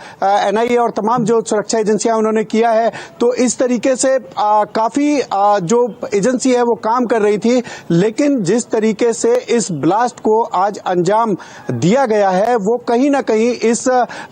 NIA और तमाम जो सुरक्षा एजेंसियां उन्होंने किया है। तो इस तरीके से काफी जो एजेंसी है वो काम कर रही थी, लेकिन जिस तरीके से इस ब्लास्ट को आज अंजाम दिया गया है वो कहीं ना कहीं इस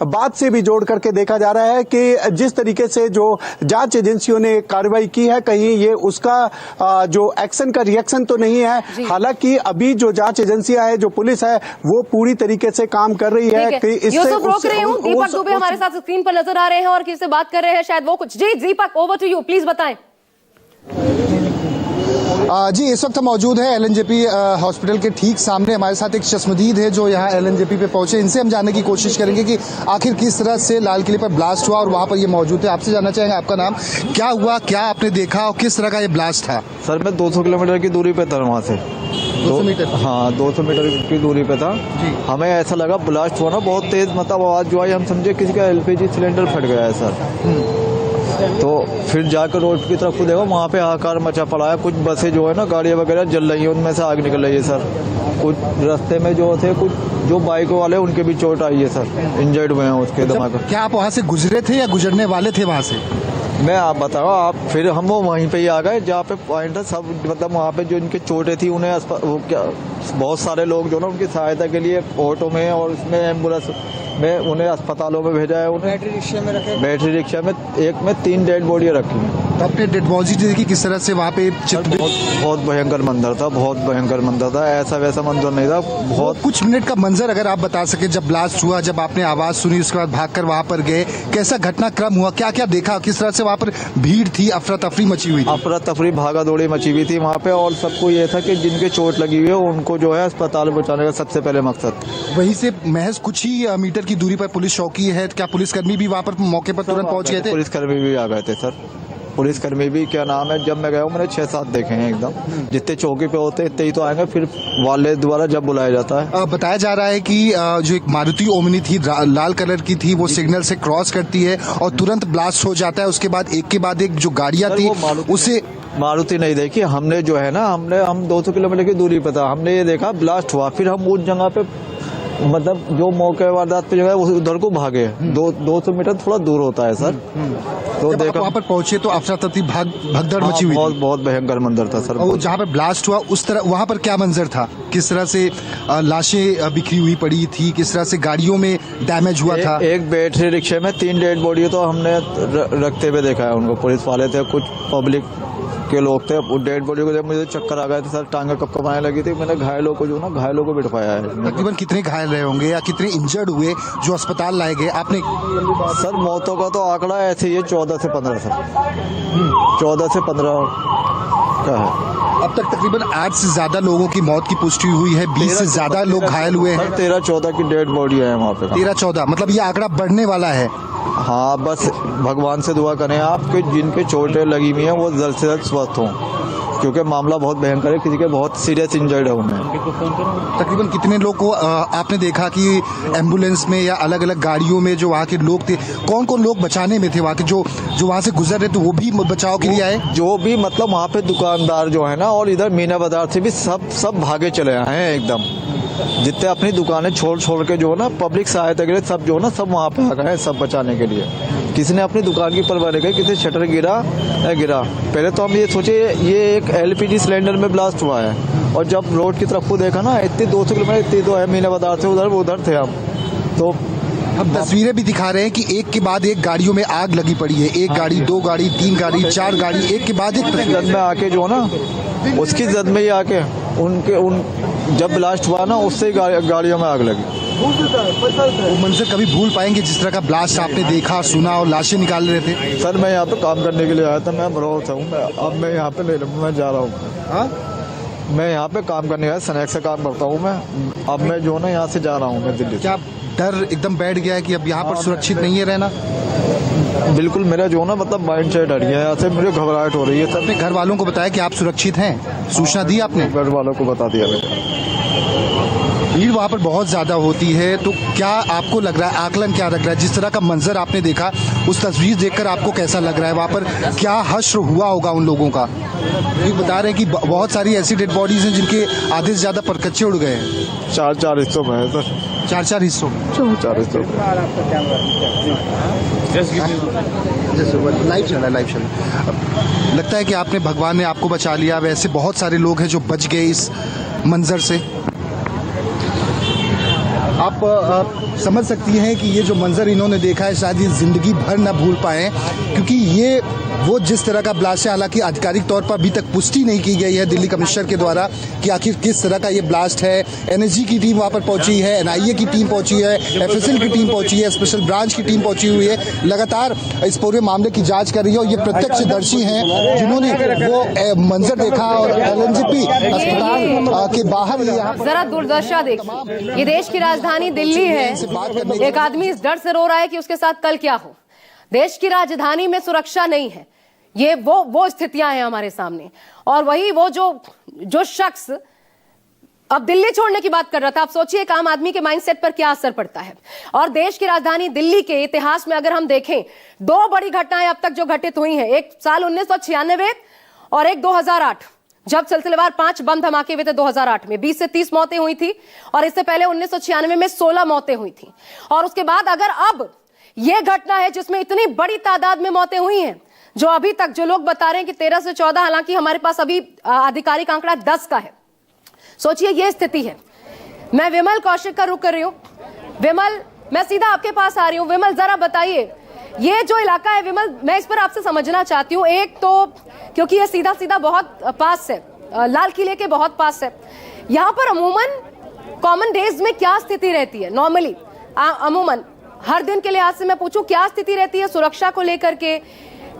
बात से भी जोड़ करके देखा जा रहा है कि जिस तरीके से जो जांच एजेंसियों ने कार्रवाई की है, कहीं ये उसका जो एक्शन का रिएक्शन तो नहीं है। हालांकि अभी जो जांच एजेंसियां है, जो पुलिस है, वो पूरी तरीके से काम कर रही है कि इससे यूसुफ रोक रही हूं, दीपक दुबे हमारे साथ स्क्रीन पर नजर आ रहे हैं और किससे बात कर रहे हैं, शायद वो कुछ। जी दीपक, ओवर टू यू, प्लीज बताएं। जी, इस वक्त हम मौजूद है एलएनजेपी हॉस्पिटल के ठीक सामने। हमारे साथ एक चश्मदीद है जो यहाँ एलएनजेपी पे पहुंचे। इनसे हम जानने की कोशिश करेंगे कि आखिर किस तरह से लाल किले पर ब्लास्ट हुआ और वहाँ पर ये मौजूद है। आपसे जानना चाहेंगे आपका नाम, क्या हुआ, क्या आपने देखा और किस तरह का ये ब्लास्ट था? सर, मैं 200 किलोमीटर की दूरी पे था वहाँ से। 200 मीटर? हाँ, 200 मीटर की दूरी पे था। हमें ऐसा लगा ब्लास्ट हुआ ना, बहुत तेज मतलब आवाज जो आई, हम समझे किसी का एलपीजी सिलेंडर फट गया है सर। तो फिर जाकर रोड की तरफ को देखो, वहाँ पे हाहाकार मचा पड़ा है। कुछ बसें जो है ना, गाड़ियाँ वगैरह जल रही है, उनमें से आग निकल रही है सर। कुछ रास्ते में जो थे, कुछ जो बाइक वाले उनके भी चोट आई है सर, इंजर्ड हुए हैं उसके दिमाग। क्या आप वहाँ से गुजरे थे या गुजरने वाले थे वहाँ से? मैं आप बताओ आप। फिर हम वो वहीं पे ही आ गए जहाँ पे पॉइंट है सब, मतलब वहाँ पे जो इनके चोटें थी उन्हें वो क्या बहुत सारे लोग जो ना उनकी सहायता के लिए ऑटो में और उसमें एम्बुलेंस में उन्हें अस्पतालों में भेजा है। उन्हें बैटरी रिक्शा में रखे, बैटरी रिक्शा में एक में 3 डेड बॉडियाँ रखी हैं। तो अपने डेड बॉडी देखी किस तरह से वहाँ पे? बहुत भयंकर मंजर था, बहुत भयंकर मंजर था। ऐसा वैसा मंजर नहीं था। बहुत कुछ मिनट का मंजर अगर आप बता सके, जब ब्लास्ट हुआ, जब आपने आवाज सुनी, उसके बाद भागकर वहाँ पर गए, कैसा घटनाक्रम हुआ, क्या क्या देखा, किस तरह से वहाँ पर भीड़ थी, अफरा तफरी मची हुई थी? अफरा तफरी, भागा दौड़ी मची हुई थी वहाँ पे। और सबको ये था कि जिनके चोट लगी हुई है उनको जो है अस्पताल पहुँचाने का सबसे पहले मकसद। वहीं से महज कुछ ही मीटर की दूरी पर पुलिस चौकी है। क्या पुलिसकर्मी भी वहाँ पर मौके पर तुरंत पहुँच गए थे? पुलिसकर्मी भी आ गए थे सर। पुलिसकर्मी भी क्या नाम है, जब मैं गया हूँ मैंने 6-7 देखे हैं एकदम। जितने चौकी पे होते इतने ही तो आएंगे, फिर वाले द्वारा जब बुलाया जाता है। बताया जा रहा है कि जो एक मारुति ओमनी थी, लाल कलर की थी, वो सिग्नल से क्रॉस करती है और तुरंत ब्लास्ट हो जाता है। उसके बाद एक के बाद एक जो गाड़ियां थी उसे मारुति नहीं देखी हमने, जो है ना, हम 200 किलोमीटर की दूरी पे था, हमने ये देखा ब्लास्ट हुआ। फिर हम उस जगह पे मतलब जो मौके वारदात पे जो है उधर को भागे। 200 मीटर थोड़ा दूर होता है सर। तो देखा वहाँ पर पहुंचे तो अफरा तफरी भगदड़ मची हुई। बहुत भयंकर मंजर था सर। और जहाँ पर ब्लास्ट हुआ उस तरह वहाँ पर क्या मंजर था? किस तरह से लाशें बिखरी हुई पड़ी थी, किस तरह से गाड़ियों में डैमेज हुआ था? एक बैटरी रिक्शे में 3 डेड बॉडी तो हमने रखते हुए देखा है उनको। पुलिस वाले थे, कुछ पब्लिक के लोग थे। वो डेड बॉडी को जब मुझे चक्कर आ गए थे सर, टांगे कपकपाने लगी थी। मैंने घायलों को जो ना, घायलों को बिठवाया है। तकरीबन कितने घायल रहे होंगे या कितने इंजर्ड हुए जो अस्पताल लाए गए आपने? सर मौतों का तो आंकड़ा ऐसे ही है 14 से 15 सर। 14 से 15 का है। अब तक तकरीबन 8 से ज्यादा लोगों की मौत की पुष्टि हुई है, 20 से ज्यादा लोग घायल हुए हैं। 13-14 की डेड बॉडी है वहाँ पे। 13-14 मतलब ये आंकड़ा बढ़ने वाला है। हाँ, बस भगवान से दुआ करें आप कि जिनके चोटें लगी हुई हैं वो जल्द से जल्द स्वस्थ हों, क्योंकि मामला बहुत भयंकर है। किसी के बहुत सीरियस इंजर्ड है उन्हें। तकरीबन कितने लोग को आपने देखा कि एम्बुलेंस में या अलग अलग गाड़ियों में जो वहाँ के लोग थे, कौन कौन लोग बचाने में थे वहाँ के? जो वहाँ से गुजर रहे थे वो भी बचाव के लिए आए? जो भी मतलब वहाँ पे दुकानदार जो है ना, और इधर मीना बाजार से भी सब भागे चले आए हैं एकदम। जितने अपनी दुकानें छोड़ के जो है ना, पब्लिक सहायता के लिए सब जो है ना, सब वहाँ पे आ गए हैं, सब बचाने के लिए। किसी ने अपनी दुकान की परवाह नहीं की, किसी शटर गिरा। पहले तो हम ये सोचे ये एक एलपीजी सिलेंडर में ब्लास्ट हुआ है, और जब रोड की तरफ को देखा ना, इतनी 200 किलोमीटर इतनी तो है मीना बाजार से, उधर थे हम। तो हम तस्वीरें भी दिखा रहे हैं कि एक के बाद एक गाड़ियों में आग लगी पड़ी है। एक गाड़ी, 2 गाड़ी, 3 गाड़ी, 4 गाड़ी, एक के बाद एक जद में आके जो ना, उसकी जद में ही आके जब ब्लास्ट हुआ ना, उससे ही गाड़ियों में आग लगी। वो मंजर कभी भूल पाएंगे जिस तरह का ब्लास्ट आपने देखा, सुना और लाशें निकाल रहे थे? सर मैं यहाँ पे काम करने के लिए आया था, मैं भरोस हूँ। अब मैं यहाँ पे नहीं, मैं जा रहा हूँ। मैं यहाँ पे काम करने आया, स्नैक से काम करता हूँ मैं। अब मैं जो ना यहाँ से जा रहा हूँ, मैं दिल्ली। क्या डर एकदम बैठ गया है कि अब यहाँ पर सुरक्षित नहीं है रहना? बिल्कुल, मेरा जो ना मतलब माइंड सेट हट गया है यहाँ से। मुझे घबराहट हो रही है। अपने घर वालों को बताया कि आप सुरक्षित हैं? सूचना दी आपने? घर वालों को बता दिया मैंने। भीड़ वहाँ पर बहुत ज्यादा होती है, तो क्या आपको लग रहा है, आकलन क्या लग रहा है, जिस तरह का मंजर आपने देखा, उस तस्वीर देखकर आपको कैसा लग रहा है? वहाँ पर क्या हश्र हुआ होगा उन लोगों का? ये बता रहे हैं कि बहुत सारी ऐसी डेड बॉडीज हैं जिनके आधे से ज्यादा परकच्चे उड़ गए हैं। 4-4 हिस्सों में है सर। 4-4 हिस्सों में? 4 हिस्सों में। लाइव चल रहा है। लगता है कि आपने भगवान ने आपको बचा लिया। वैसे बहुत सारे लोग हैं जो बच गए इस मंजर से। आप समझ सकती हैं कि ये जो मंजर इन्होंने देखा है शायद ये जिंदगी भर ना भूल पाए, क्योंकि ये वो जिस तरह का ब्लास्ट है, हालांकि आधिकारिक तौर पर अभी तक पुष्टि नहीं की गई है दिल्ली कमिश्नर के द्वारा कि आखिर किस तरह का ये ब्लास्ट है। एनएसजी की टीम वहां पर पहुंची है, एनआईए की टीम पहुंची है, एफएसएल की टीम पहुंची है, स्पेशल ब्रांच की टीम पहुंची हुई है, लगातार इस पूरे मामले की जांच कर रही है। और ये प्रत्यक्षदर्शी हैं जिन्होंने वो मंजर देखा और एलएनजेपी अस्पताल के बाहर जरा दुर्दशा देखिए। ये देश की राजधानी दिल्ली है, एक आदमी इस डर से रो रहा है कि उसके साथ कल क्या हो। देश की राजधानी में सुरक्षा नहीं है। ये वो स्थितियां हैं हमारे सामने। और वही वो जो शख्स अब दिल्ली छोड़ने की बात कर रहा था, आप सोचिए एक आम आदमी के माइंडसेट पर क्या असर पड़ता है। और देश की राजधानी दिल्ली के इतिहास में अगर हम देखें, 2 बड़ी घटनाएं अब तक जो घटित हुई हैं, एक साल 1996 और एक 2008, जब सिलसिलेवार 5 बम धमाके हुए थे 2008 में। 20 से 30 मौतें हुई थी और इससे पहले 1996 में 16 मौतें हुई थी। और उसके बाद अगर अब यह घटना है जिसमें इतनी बड़ी तादाद में मौतें हुई हैं, जो अभी तक जो लोग बता रहे हैं कि 13 से 14, हालांकि हमारे पास अभी आधिकारिक आंकड़ा 10 का है। सोचिए यह स्थिति है। मैं विमल कौशिक का रुख कर रही हूं। विमल, मैं सीधा आपके पास आ रही हूं। विमल, जरा बताइए, ये जो इलाका है विमल, मैं इस पर आपसे समझना चाहती हूँ। एक तो क्योंकि ये सीधा सीधा बहुत पास है, लाल किले के बहुत पास है, यहाँ पर अमूमन कॉमन डेज में क्या स्थिति रहती है? नॉर्मली अमूमन हर दिन के लिहाज से मैं पूछूं, क्या स्थिति रहती है सुरक्षा को लेकर के?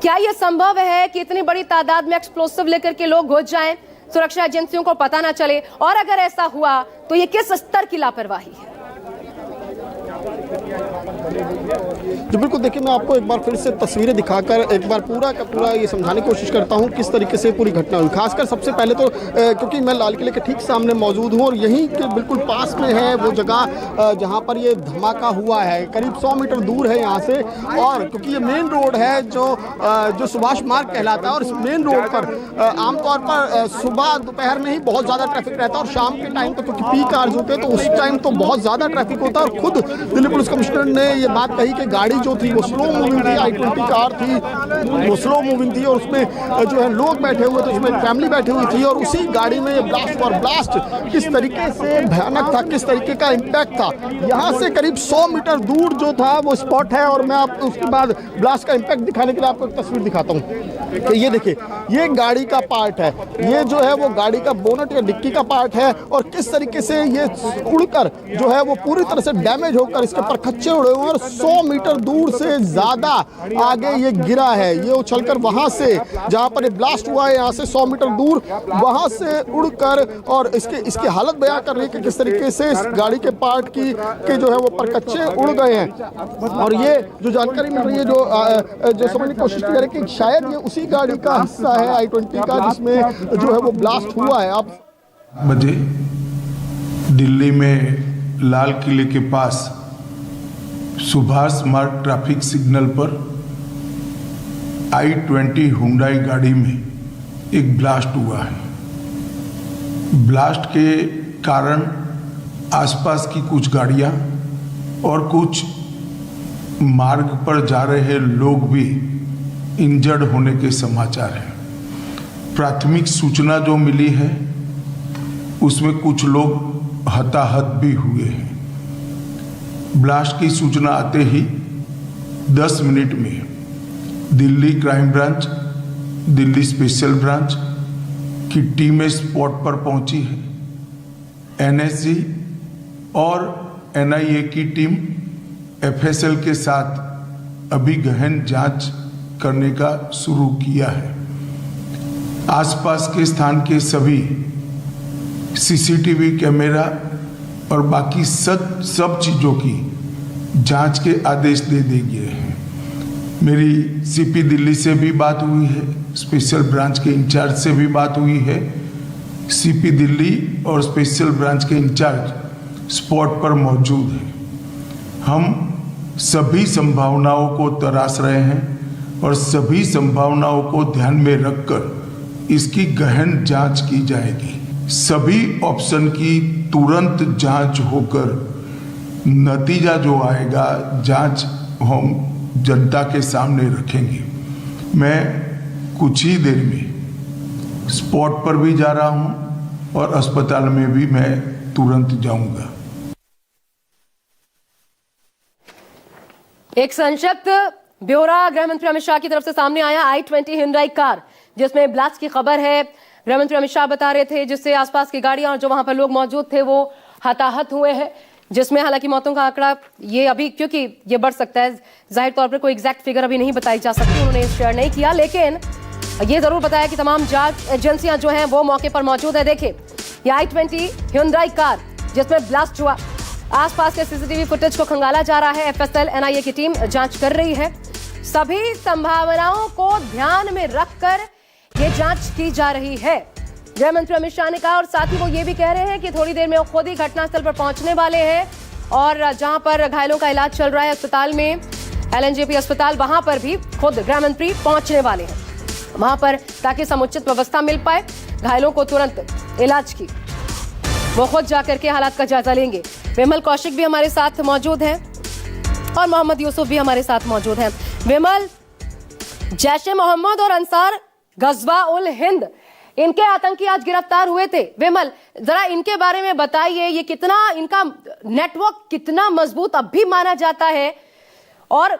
क्या यह संभव है कि इतनी बड़ी तादाद में एक्सप्लोसिव लेकर के लोग घुस जाएं, सुरक्षा एजेंसियों को पता ना चले? और अगर ऐसा हुआ तो ये किस स्तर की लापरवाही है? जी बिल्कुल, देखिए मैं आपको एक बार फिर से तस्वीरें दिखाकर एक बार पूरा का पूरा ये समझाने की कोशिश करता हूँ किस तरीके से पूरी घटना हुई। खासकर सबसे पहले तो क्योंकि मैं लाल किले के ठीक सामने मौजूद हूँ और यहीं के बिल्कुल पास में है वो जगह जहाँ पर ये धमाका हुआ है, करीब 100 मीटर दूर है यहाँ से। और क्योंकि ये मेन रोड है जो सुभाष मार्ग कहलाता है, और इस मेन रोड पर आमतौर पर सुबह दोपहर में ही बहुत ज़्यादा ट्रैफिक रहता है और शाम के टाइम पर क्योंकि पीक आवर्स होते हैं तो उस टाइम तो बहुत ज़्यादा ट्रैफिक होता है। और खुद दिल्ली पुलिस कमिश्नर ने ये बात कही कि गाड़ी जो थी वो स्लो मूविंग थी, i20 कार थी, वो स्लो मूविंग थी और उसमें जो है लोग बैठे हुए थे, उसमें फैमिली बैठी हुई थी और उसी गाड़ी में ये ब्लास्ट किस तरीके से भयानक था, किस तरीके का इम्पैक्ट था। यहाँ से करीब 100 मीटर दूर जो था वो स्पॉट है और मैं आपको उसके बाद ब्लास्ट का इम्पैक्ट दिखाने के लिए आपको एक तस्वीर दिखाता हूँ कि ये देखिए, ये गाड़ी का पार्ट है, ये जो है वो गाड़ी का बोनट या डिक्की का पार्ट है और किस तरीके से ये उड़कर जो है वो पूरी तरह से डैमेज होकर इसके पर खच्चे उड़े हुए और 100 मीटर दूर से ज्यादा आगे ये गिरा है। ये उछलकर वहां से जहां पर ये ब्लास्ट हुआ है, यहाँ से 100 मीटर दूर वहां से उड़कर और इसकी हालत बयां कर रही है कि किस तरीके से इस गाड़ी के पार्ट के जो है वो परकच्चे उड़ गए हैं। और ये जो जानकारी मिल रही है जो समझने की कोशिश कर रहे हैं कि शायद ये उसी गाड़ी का हिस्सा है i20 का जिसमें जो है वो ब्लास्ट हुआ है। आप बजे दिल्ली में लाल किले के पास सुभाष मार्ग ट्रैफिक सिग्नल पर i20 हुंडई गाड़ी में एक ब्लास्ट हुआ है। ब्लास्ट के कारण आसपास की कुछ गाड़ियां और कुछ मार्ग पर जा रहे लोग भी इंजर्ड होने के समाचार हैं। प्राथमिक सूचना जो मिली है उसमें कुछ लोग हताहत भी हुए हैं। ब्लास्ट की सूचना आते ही 10 मिनट में Delhi crime branch, Delhi special branch की टीमें स्पॉट पर पहुंची है। एनएसजी और एनआईए की टीम एफएसएल के साथ अभी गहन जांच करने का शुरू किया है। आसपास के स्थान के सभी सीसीटीवी कैमरा और बाकी सब चीज़ों की जांच के आदेश दे दिए गए हैं। मेरी सीपी दिल्ली से भी बात हुई है, स्पेशल ब्रांच के इंचार्ज से भी बात हुई है। सीपी दिल्ली और स्पेशल ब्रांच के इंचार्ज स्पॉट पर मौजूद हैं। हम सभी संभावनाओं को तराश रहे हैं और सभी संभावनाओं को ध्यान में रखकर इसकी गहन जांच की जाएगी। सभी ऑप्शन की तुरंत जांच होकर नतीजा जो आएगा, जांच हम जनता के सामने रखेंगे। मैं कुछ ही देर में स्पॉट पर भी जा रहा हूं और अस्पताल में भी मैं तुरंत जाऊंगा। एक संक्षिप्त ब्यौरा गृह मंत्री अमित शाह की तरफ से सामने आया। i20 Hyundai कार जिसमें ब्लास्ट की खबर है। गृह मंत्री अमित शाह बता रहे थे जिससे आसपास की गाड़ियां और जो वहां पर लोग मौजूद थे वो हताहत हुए हैं, जिसमें हालांकि मौतों का आंकड़ा ये अभी क्योंकि ये बढ़ सकता है, जाहिर तौर पर कोई एग्जैक्ट फिगर अभी नहीं बताई जा सकती, उन्होंने शेयर नहीं किया, लेकिन ये जरूर बताया कि तमाम जांच एजेंसियां जो हैं वो मौके पर मौजूद है। देखिए ये i20 Hyundai कार जिसमें ब्लास्ट हुआ, आसपास के सीसीटीवी फुटेज को खंगाला जा रहा है। FSL NIA की टीम जांच कर रही है। सभी संभावनाओं को ध्यान में रखकर ये जांच की जा रही है, गृह मंत्री अमित शाह ने कहा। और साथ ही वो ये भी कह रहे हैं कि थोड़ी देर में वो खुद ही घटनास्थल पर पहुंचने वाले हैं और जहां पर घायलों का इलाज चल रहा है अस्पताल में, LNJP अस्पताल, वहां पर भी खुद गृह मंत्री पहुंचने वाले हैं वहां पर, ताकि समुचित व्यवस्था मिल पाए, घायलों को तुरंत इलाज की वो खुद जाकर के हालात का जायजा लेंगे। विमल कौशिक भी हमारे साथ मौजूद हैं और मोहम्मद यूसुफ भी हमारे साथ मौजूद हैं। विमल, जैश-ए मोहम्मद और अंसार गजवा उल हिंद, इनके आतंकी आज गिरफ्तार हुए थे। विमल, जरा इनके बारे में बताइए, ये कितना, इनका नेटवर्क कितना मजबूत अब भी माना जाता है और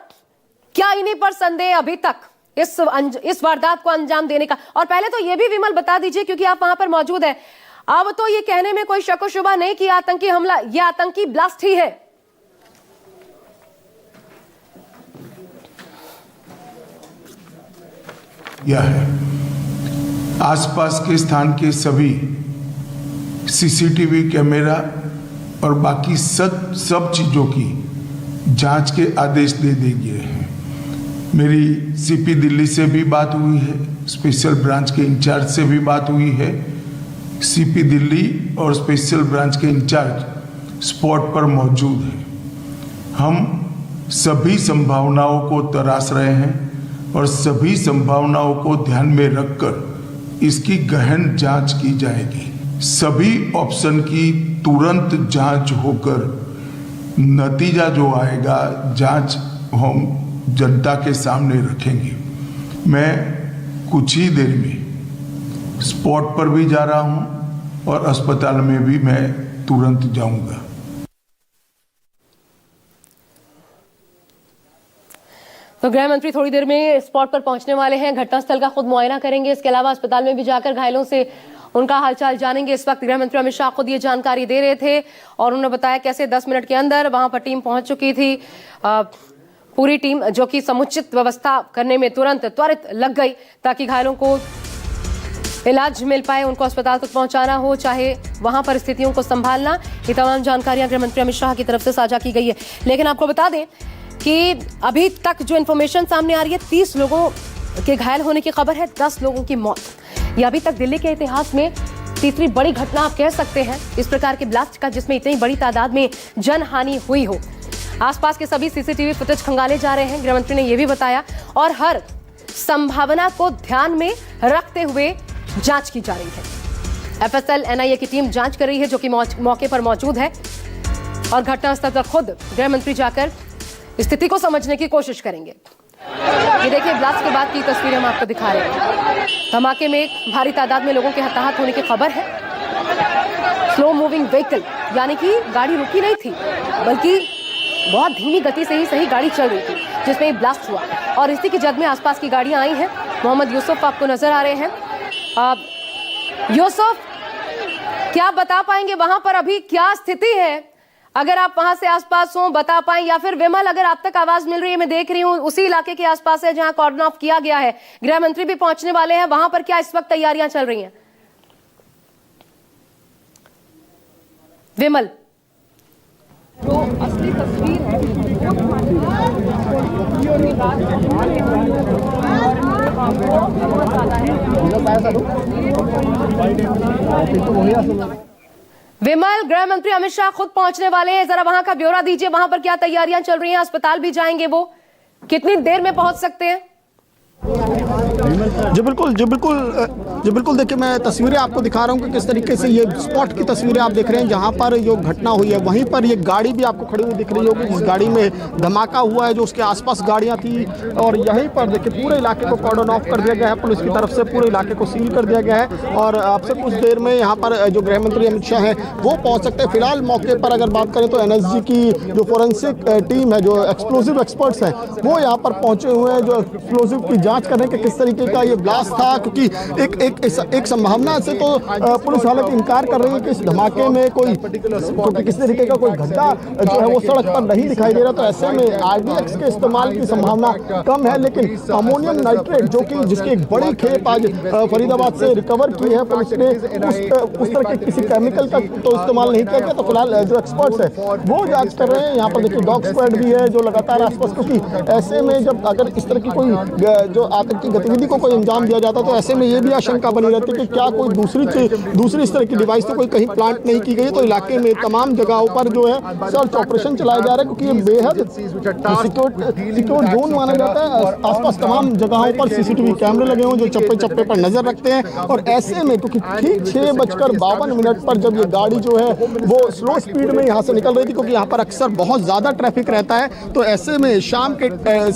क्या इन्हीं पर संदेह अभी तक इस वारदात को अंजाम देने का? और पहले तो ये भी विमल बता दीजिए, क्योंकि आप वहां पर मौजूद है, अब तो ये कहने में कोई शक व शुबा नहीं कि आतंकी हमला, ये आतंकी ब्लास्ट ही है। यह है आसपास के स्थान के सभी CCTV कैमरा और बाकी सब चीजों की जांच के आदेश दे दिए गए हैं। मेरी CP दिल्ली से भी बात हुई है, स्पेशल ब्रांच के इंचार्ज से भी बात हुई है। CP दिल्ली और स्पेशल ब्रांच के इंचार्ज स्पॉट पर मौजूद हैं। हम सभी संभावनाओं को तराश रहे हैं और सभी संभावनाओं को ध्यान में रखकर इसकी गहन जांच की जाएगी। सभी ऑप्शन की तुरंत जांच होकर नतीजा जो आएगा, जांच हम जनता के सामने रखेंगे। मैं कुछ ही देर में स्पॉट पर भी जा रहा हूं और अस्पताल में भी मैं तुरंत जाऊंगा। तो गृह मंत्री थोड़ी देर में स्पॉट पर पहुंचने वाले हैं, घटनास्थल का खुद मुआयना करेंगे, इसके अलावा अस्पताल में भी जाकर घायलों से उनका हालचाल जानेंगे। इस वक्त गृह मंत्री अमित शाह खुद ये जानकारी दे रहे थे और उन्होंने बताया कैसे 10 मिनट के अंदर वहां पर टीम पहुंच चुकी थी, पूरी टीम जो कि समुचित व्यवस्था करने में त्वरित लग गई ताकि घायलों को इलाज मिल पाए, उनको अस्पताल तक पहुंचाना हो, चाहे वहां पर स्थितियों को संभालना। ये तमाम जानकारियां गृह मंत्री अमित शाह की तरफ से साझा की गई है। लेकिन आपको बता दें कि अभी तक जो इन्फॉर्मेशन सामने आ रही है, 30 लोगों के घायल होने की खबर है, 10 लोगों की मौत। ये अभी तक दिल्ली के इतिहास में तीसरी बड़ी घटना आप कह सकते हैं इस प्रकार के ब्लास्ट का, जिसमें इतनी बड़ी तादाद में जनहानि हुई हो। आसपास के सभी CCTV फुटेज खंगाले जा रहे हैं, गृहमंत्री ने यह भी बताया, और हर संभावना को ध्यान में रखते हुए जांच की जा रही है। FSL NIA की टीम जांच कर रही है, जो कि मौके पर मौजूद है और घटनास्थल पर खुद गृह मंत्री जाकर स्थिति को समझने की कोशिश करेंगे। ये देखिए ब्लास्ट के बाद की तस्वीरें हम आपको दिखा रहे हैं। धमाके में भारी तादाद में लोगों के हताहत होने की खबर है। स्लो मूविंग व्हीकल, यानी कि गाड़ी रुकी नहीं थी, बल्कि बहुत धीमी गति से ही सही गाड़ी चल रही थी, जिसमें ब्लास्ट हुआ। और इसी की जद में आसपास की गाड़ियां आई हैं। मोहम्मद यूसुफ आपको नजर आ रहे हैं। यूसुफ, क्या बता पाएंगे वहां पर अभी क्या स्थिति है? अगर आप वहां से आसपास हो बता पाएं, या फिर विमल अगर आप तक आवाज मिल रही है, मैं देख रही हूं उसी इलाके के आसपास है जहां कॉर्डन ऑफ किया गया है, गृह मंत्री भी पहुंचने वाले हैं, वहां पर क्या इस वक्त तैयारियां चल रही हैं? विमल, जो असली तस्वीर है विमल, गृह मंत्री अमित शाह खुद पहुंचने वाले हैं, जरा वहां का ब्यौरा दीजिए, वहां पर क्या तैयारियां चल रही हैं? अस्पताल भी जाएंगे वो, कितनी देर में पहुंच सकते हैं? जी बिल्कुल देखिए, मैं तस्वीरें आपको दिखा रहा हूँ कि किस तरीके से ये स्पॉट की तस्वीरें आप देख रहे हैं जहाँ पर जो घटना हुई है। वहीं पर ये गाड़ी भी आपको खड़ी हुई दिख रही होगी, जिस गाड़ी में धमाका हुआ है, जो उसके आसपास गाड़ियाँ थी। और यहीं पर देखिए पूरे इलाके को कॉर्डन ऑफ कर दिया गया है, पुलिस की तरफ से पूरे इलाके को सील कर दिया गया है। और आपसे कुछ देर में यहाँ पर जो गृह मंत्री अमित शाह हैं वो पहुँच सकते हैं। फिलहाल मौके पर अगर बात करें तो NSG की जो फोरेंसिक टीम है, जो एक्सप्लोजिव एक्सपर्ट्स हैं, वो यहाँ पर पहुँचे हुए हैं, जो एक्सप्लोजिव की जाँच कर रहे हैं कि किस तरीके का ये ब्लास्ट था। क्योंकि एक संभावना से तो पुलिस हालांकि इनकार कर रही है कि इस धमाके में कोई किस तरीके का कोई गड्ढा जो है वो सड़क पर नहीं दिखाई दे रहा। तो ऐसे में RDX के इस्तेमाल की संभावना कम है। लेकिन अमोनियम नाइट्रेट जो कि जिसकी एक बड़ी खेप आज फरीदाबाद से रिकवर की है पुलिस ने, उस तरह के किसी केमिकल का तो इस्तेमाल नहीं किया गया। तो फिलहाल जो एक्सपर्ट्स है वो जांच कर रहे हैं। यहाँ पर देखिए डॉग स्क्वाड भी है जो लगातार आसपास, क्योंकि ऐसे में जब अगर इस तरह की कोई जो आतंकी गतिविधि को कोई अंजाम दिया जाता तो ऐसे में ये भी आशंका बनी रहती कि क्या कोई दूसरी इस तरह की डिवाइस तो कोई कहीं प्लांट नहीं की गई। तो इलाके में तमाम जगहों पर जो है सर्च ऑपरेशन चलाया जा रहा है, क्योंकि ये बेहद सिक्योर जोन माना जाता है। आसपास तमाम जगहों पर CCTV कैमरे लगे हुए जो चप्पे चप्पे पर नजर रखते हैं। और ऐसे में क्योंकि ठीक 6:52 पर जब ये गाड़ी जो है वो स्लो स्पीड में यहाँ से निकल रही थी, क्योंकि यहाँ पर अक्सर बहुत ज्यादा ट्रैफिक रहता है, तो ऐसे में शाम के समय